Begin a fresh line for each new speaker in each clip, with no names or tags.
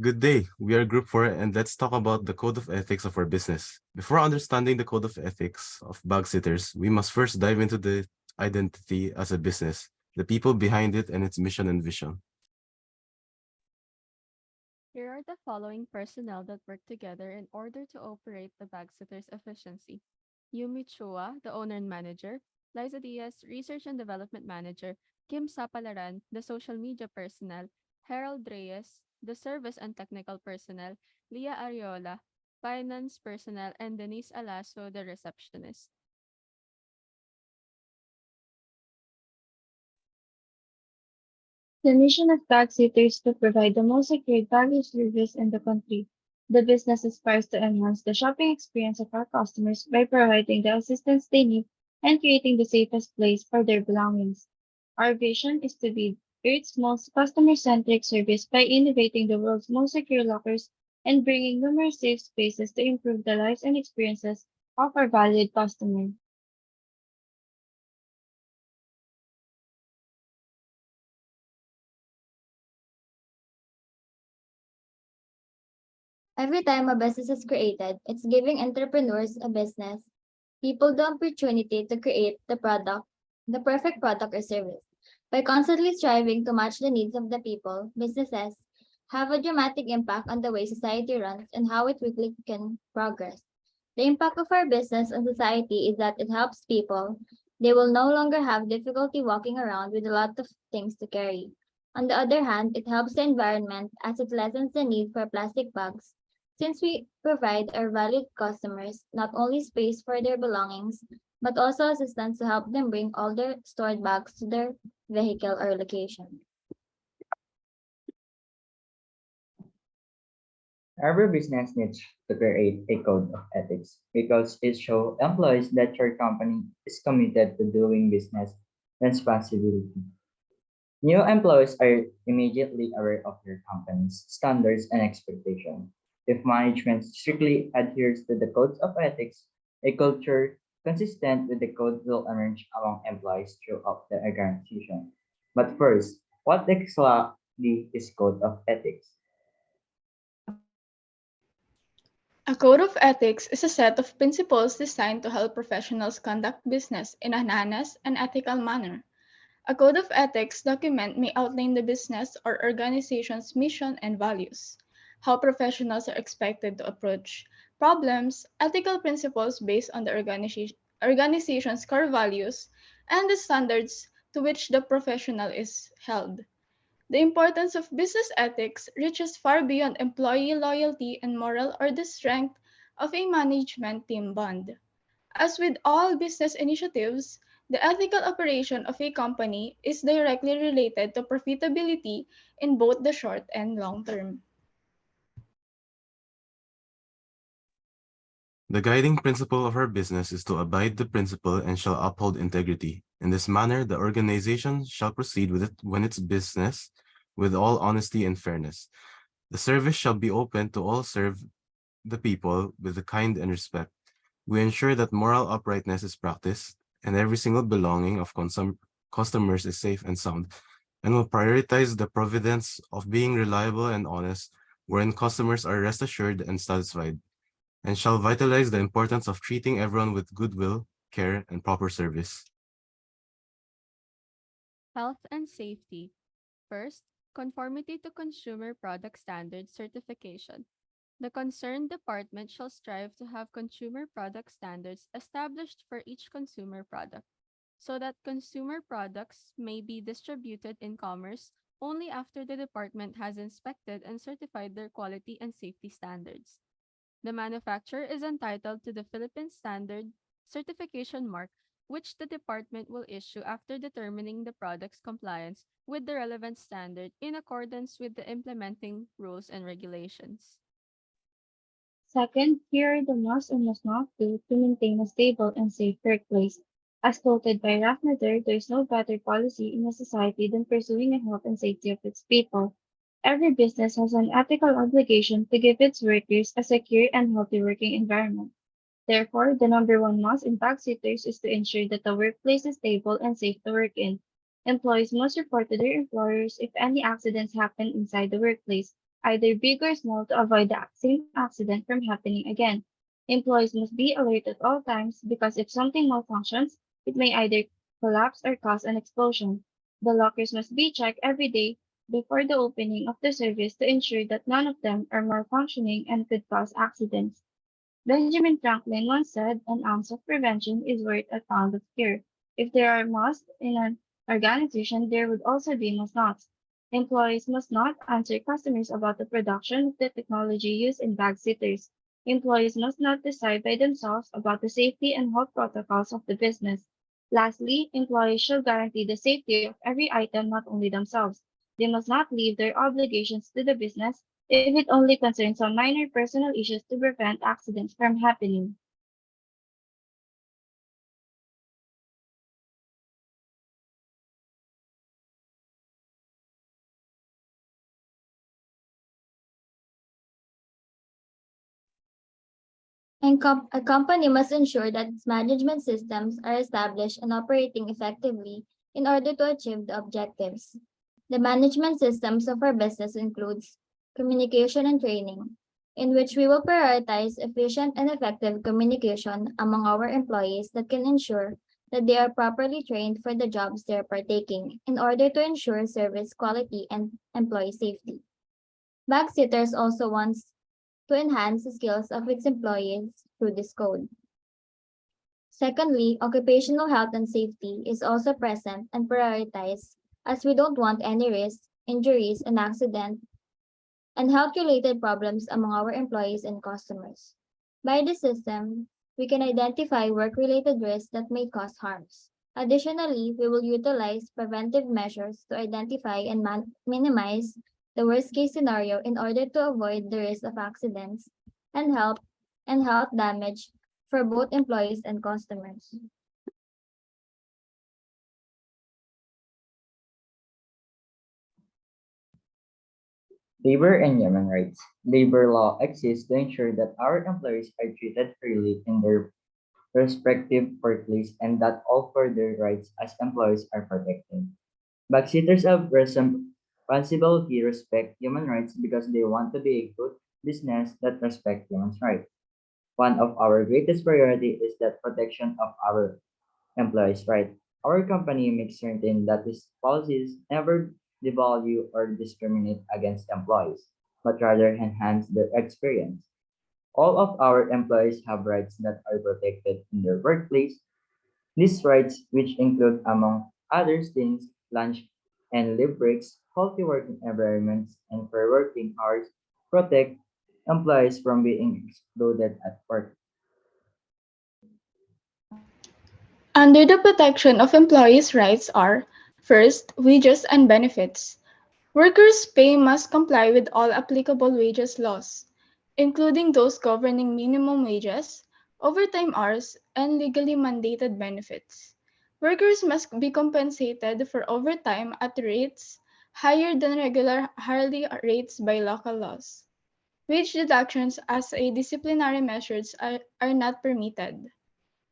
Good day. We are Group 4 and let's talk about the code of ethics of our business. Before understanding the code of ethics of BagSitters, we must first dive into the identity as a business, the people behind it, and its mission and vision.
Here are the following personnel that work together in order to operate the BagSitters efficiency. Yumi Chua, the owner and manager, Lieza Diaz, research and development manager, Kim Sapalaran, the social media personnel, Herald Reyes, the service and technical personnel, Lliyah Areolla, finance personnel, and Denise Alaso, the receptionist.
The mission of BagSitters is to provide the most secure baggage service in the country. The business aspires to enhance the shopping experience of our customers by providing the assistance they need and creating the safest place for their belongings. Our vision is to be Earth's most customer-centric service by innovating the world's most secure lockers and bringing numerous safe spaces to improve the lives and experiences of our valued customers.
Every time a business is created, it's giving entrepreneurs a business, people the opportunity to create the perfect product or service. By constantly striving to match the needs of the people, businesses have a dramatic impact on the way society runs and how it quickly can progress. The impact of our business on society is that it helps people. They will no longer have difficulty walking around with a lot of things to carry. On the other hand, it helps the environment as it lessens the need for plastic bags since we provide our valued customers not only space for their belongings, but also assistance to help them bring all their stored bags to their vehicle or location.
Every business needs to create a code of ethics because it shows employees that your company is committed to doing business responsibility. New employees are immediately aware of your company's standards and expectations. If management strictly adheres to the codes of ethics, a culture consistent with the code will emerge among employees throughout the organization. But first, what exactly is code of ethics?
A code of ethics is a set of principles designed to help professionals conduct business in an honest and ethical manner. A code of ethics document may outline the business or organization's mission and values, how professionals are expected to approach problems, ethical principles based on the organization's core values, and the standards to which the professional is held. The importance of business ethics reaches far beyond employee loyalty and moral or the strength of a management team bond. As with all business initiatives, the ethical operation of a company is directly related to profitability in both the short and long term.
The guiding principle of our business is to abide the principle and shall uphold integrity. In this manner, the organization shall proceed with it when its business with all honesty and fairness. The service shall be open to all serve the people with the kind and respect. We ensure that moral uprightness is practiced and every single belonging of customers is safe and sound, and will prioritize the providence of being reliable and honest, wherein customers are rest assured and satisfied, and shall vitalize the importance of treating everyone with goodwill, care, and proper service.
Health and safety. First, conformity to consumer product standards certification. The concerned department shall strive to have consumer product standards established for each consumer product, so that consumer products may be distributed in commerce only after the department has inspected and certified their quality and safety standards. The manufacturer is entitled to the Philippine Standard certification mark, which the department will issue after determining the product's compliance with the relevant standard in accordance with the implementing rules and regulations.
Second, here are the must and must not do to maintain a stable and safe workplace. As quoted by Raffnader, there is no better policy in a society than pursuing the health and safety of its people. Every business has an ethical obligation to give its workers a secure and healthy working environment. Therefore, the number one must in backseaters is to ensure that the workplace is stable and safe to work in. Employees must report to their employers if any accidents happen inside the workplace. either big or small, to avoid the same accident from happening again. Employees must be alert at all times because if something malfunctions, it may either collapse or cause an explosion. The lockers must be checked every day before the opening of the service to ensure that none of them are malfunctioning and could cause accidents. Benjamin Franklin once said, "An ounce of prevention is worth a pound of cure." If there are musts in an organization, there would also be must nots. Employees must not answer customers about the production of the technology used in bag sitters. Employees must not decide by themselves about the safety and health protocols of the business. Lastly, employees shall guarantee the safety of every item, not only themselves. They must not leave their obligations to the business if it only concerns some minor personal issues to prevent accidents from happening.
And a company must ensure that its management systems are established and operating effectively in order to achieve the objectives. The management systems of our business includes communication and training, in which we will prioritize efficient and effective communication among our employees that can ensure that they are properly trained for the jobs they are partaking in order to ensure service quality and employee safety. Backseaters also wants to enhance the skills of its employees through this code. Secondly, occupational health and safety is also present and prioritized as we don't want any risks, injuries, and accident and health-related problems among our employees and customers. By this system, we can identify work-related risks that may cause harms. Additionally, we will utilize preventive measures to identify and minimize the worst-case scenario in order to avoid the risk of accidents and health damage for both employees and customers.
Labor and human rights. Labor law exists to ensure that our employees are treated fairly in their respective workplace and that all further rights as employees are protected. Backseaters of responsibility respect human rights because they want to be a good business that respects human rights. One of our greatest priority is that protection of our employees' rights. Our company makes certain that its policies never devalue or discriminate against employees, but rather enhance their experience. All of our employees have rights that are protected in their workplace. These rights, which include, among other things, lunch and leave breaks, healthy working environments, and fair working hours, protect employees from being excluded at work.
Under the protection of employees' rights are first, wages and benefits. Workers' pay must comply with all applicable wages laws, including those governing minimum wages, overtime hours, and legally mandated benefits. Workers must be compensated for overtime at rates higher than regular hourly rates by local laws. Wage deductions as a disciplinary measures are not permitted.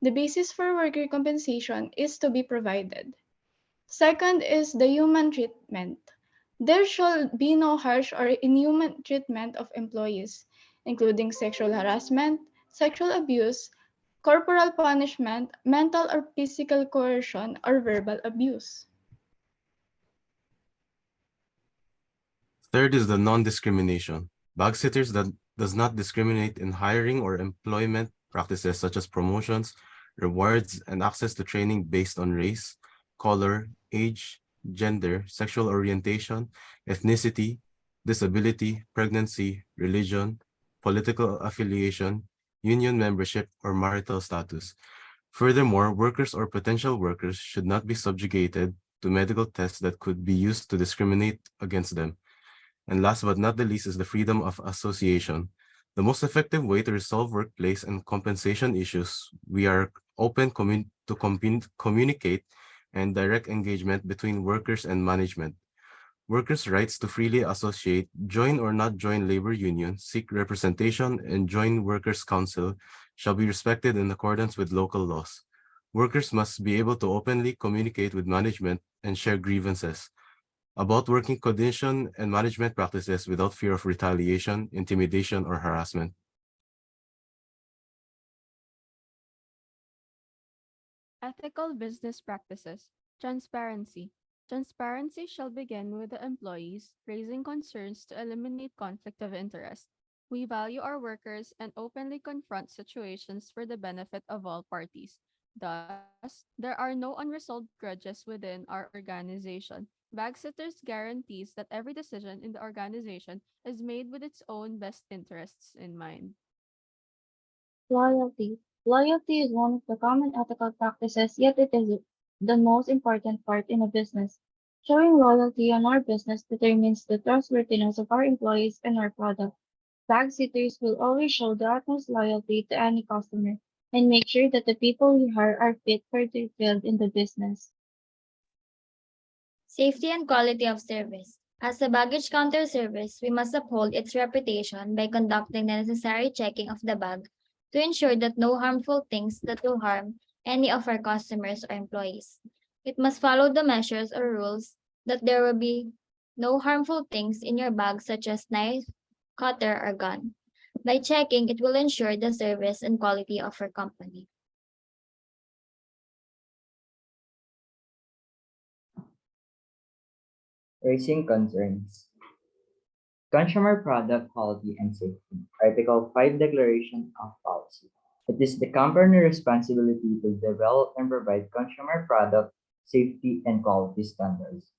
The basis for worker compensation is to be provided. Second is the human treatment. There shall be no harsh or inhuman treatment of employees, including sexual harassment, sexual abuse, corporal punishment, mental or physical coercion, or verbal abuse.
Third is the non-discrimination. BagSitters that does not discriminate in hiring or employment practices such as promotions, rewards, and access to training based on race, color, age, gender, sexual orientation, ethnicity, disability, pregnancy, religion, political affiliation, union membership, or marital status. Furthermore, workers or potential workers should not be subjugated to medical tests that could be used to discriminate against them. And last but not the least is the freedom of association. The most effective way to resolve workplace and compensation issues, we are open to communicate and direct engagement between workers and management. Workers' rights to freely associate, join or not join labor union, seek representation, and join workers' council shall be respected in accordance with local laws. Workers must be able to openly communicate with management and share grievances. about working condition and management practices without fear of retaliation, intimidation, or harassment.
Ethical business practices. Transparency. Transparency shall begin with the employees, raising concerns to eliminate conflict of interest. We value our workers and openly confront situations for the benefit of all parties. Thus, there are no unresolved grudges within our organization. BagSitters guarantees that every decision in the organization is made with its own best interests in mind.
Loyalty. Loyalty is one of the common ethical practices, yet it is the most important part in a business. Showing loyalty in our business determines the trustworthiness of our employees and our product. Backseaters will always show the utmost loyalty to any customer and make sure that the people we hire are fit for their field in the business.
Safety and quality of service. As a baggage counter service, we must uphold its reputation by conducting the necessary checking of the bag to ensure that no harmful things that will harm any of our customers or employees. It must follow the measures or rules that there will be no harmful things in your bag such as knife, cutter, or gun. By checking, it will ensure the service and quality of our company.
Raising concerns. Consumer Product Quality and Safety, Article 5 Declaration of Policy. It is the company responsibility to develop and provide consumer product safety and quality standards,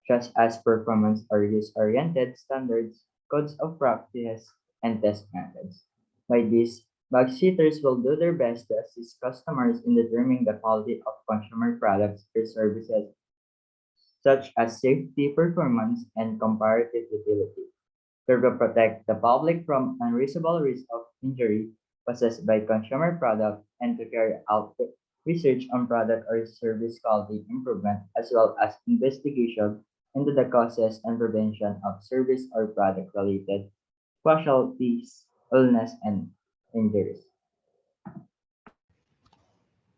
such as performance or use-oriented standards, codes of practice, and test methods. By this, backseaters will do their best to assist customers in determining the quality of consumer products or services, such as safety, performance, and comparative utility. They will protect the public from unreasonable risk of injury possessed by consumer product and to carry out research on product or service quality improvement as well as investigation into the causes and prevention of service or product related casualties, illness, and injuries.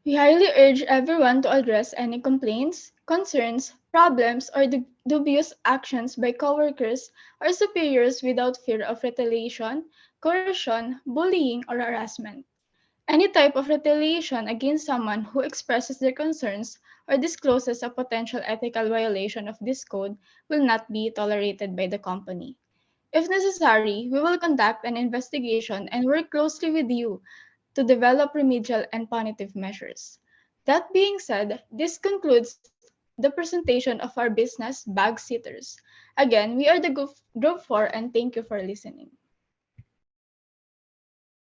We highly urge everyone to address any complaints, concerns, problems, or dubious actions by coworkers or superiors without fear of retaliation, coercion, bullying, or harassment. Any type of retaliation against someone who expresses their concerns or discloses a potential ethical violation of this code will not be tolerated by the company. If necessary, we will conduct an investigation and work closely with you to develop remedial and punitive measures. That being said, this concludes the presentation of our business, Bag Sitters. Again, we are the Group 4 and thank you for listening.